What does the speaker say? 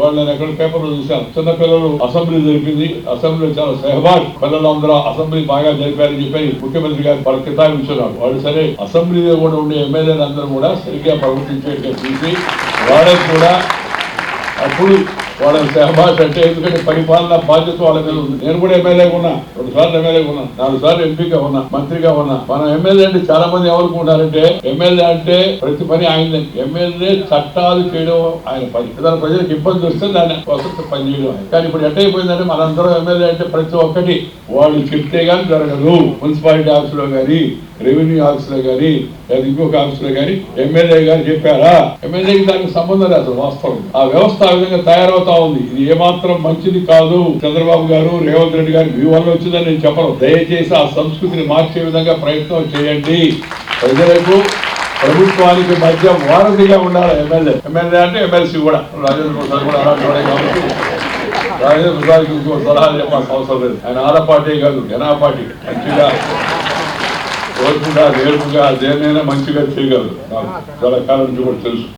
ఇవాళ నేను ఎక్కడ పేపర్లో చూశాను, చిన్న పిల్లలు అసెంబ్లీ జరిపింది, అసెంబ్లీలో చాలా సెహబాజ్ పిల్లలందరూ అసెంబ్లీ బాగా జరిపారని చెప్పి ముఖ్యమంత్రి గారు వాళ్ళ కితాబించున్నారు. వాళ్ళు సరే అసెంబ్లీలో కూడా ఉండే ఎమ్మెల్యేలు అందరూ కూడా సరిగ్గా ప్రవర్తించేట్టుగా చూసి వాళ్ళకి కూడా అప్పుడు వాళ్ళని సెహబాజ్ అంటే, ఎందుకంటే పరిపాలన బాధ్యత వాళ్ళ మీద ఉంది. నేను కూడా ఎమ్మెల్యేగా ఉన్నా, 2 సార్లు ఎమ్మెల్యేగా ఉన్నా, 4 సార్లు ఎంపీగా ఉన్నా, మంత్రిగా ఉన్నా. మనం ఎమ్మెల్యే అంటే చాలా మంది ఎవరుకుంటారంటే ఎమ్మెల్యే అంటే ప్రతి పని ఆయన, ఎమ్మెల్యే చట్టాలు చేయడం ఆయన పని, ఏదైనా ప్రజలకు ఇబ్బంది వస్తే దాన్ని కోసం పని చేయడం ఆయన. కానీ ఇప్పుడు ఎట్టయిపోయిందంటే మనందరం ఎమ్మెల్యే అంటే ప్రతి ఒక్కటి వాళ్ళు చెప్తే గానీ జరగదు. మున్సిపాలిటీ ఆఫీస్ లో గానీ, రెవెన్యూ ఆఫీస్ లో గానీ, లేదా ఇంకొక ఆఫీస్ లో గానీ ఎమ్మెల్యే గారు చెప్పారా, ఎమ్మెల్యేకి దానికి సంబంధం లేదు. అసలు వాస్తవం ఆ వ్యవస్థ ఆ విధంగా తయారవుతా ఉంది. ఇది ఏమాత్రం మంచిది కాదు. చంద్రబాబు గారు, రేవంత్ రెడ్డి గారు మీ వల్ల వచ్చిందని నేను చెప్పను. దయచేసి ఆ సంస్కృతిని మార్చే విధంగా ప్రయత్నం చేయండి. ప్రజలకు ప్రభుత్వానికి మధ్య వారధిగా ఉండాలి ఎమ్మెల్యే. ఎమ్మెల్యే అంటే ఎమ్మెల్సీ కూడా, రాజేంద్ర ప్రసాద్ కూడా అలాంటి వాడే కాబట్టి రాజేంద్ర ప్రసాద్కి ఇంకో సలహాలు చెప్పాల్సిన అవసరం లేదు. ఆయన ఆడపార్టీ కాదు, జనాపార్టీ. మంచిగా ఓర్పుగా, నేర్పుగా దేన్నైనా మంచిగా చేయగలరు. నాకు చాలా కాలం నుంచి కూడా తెలుసు.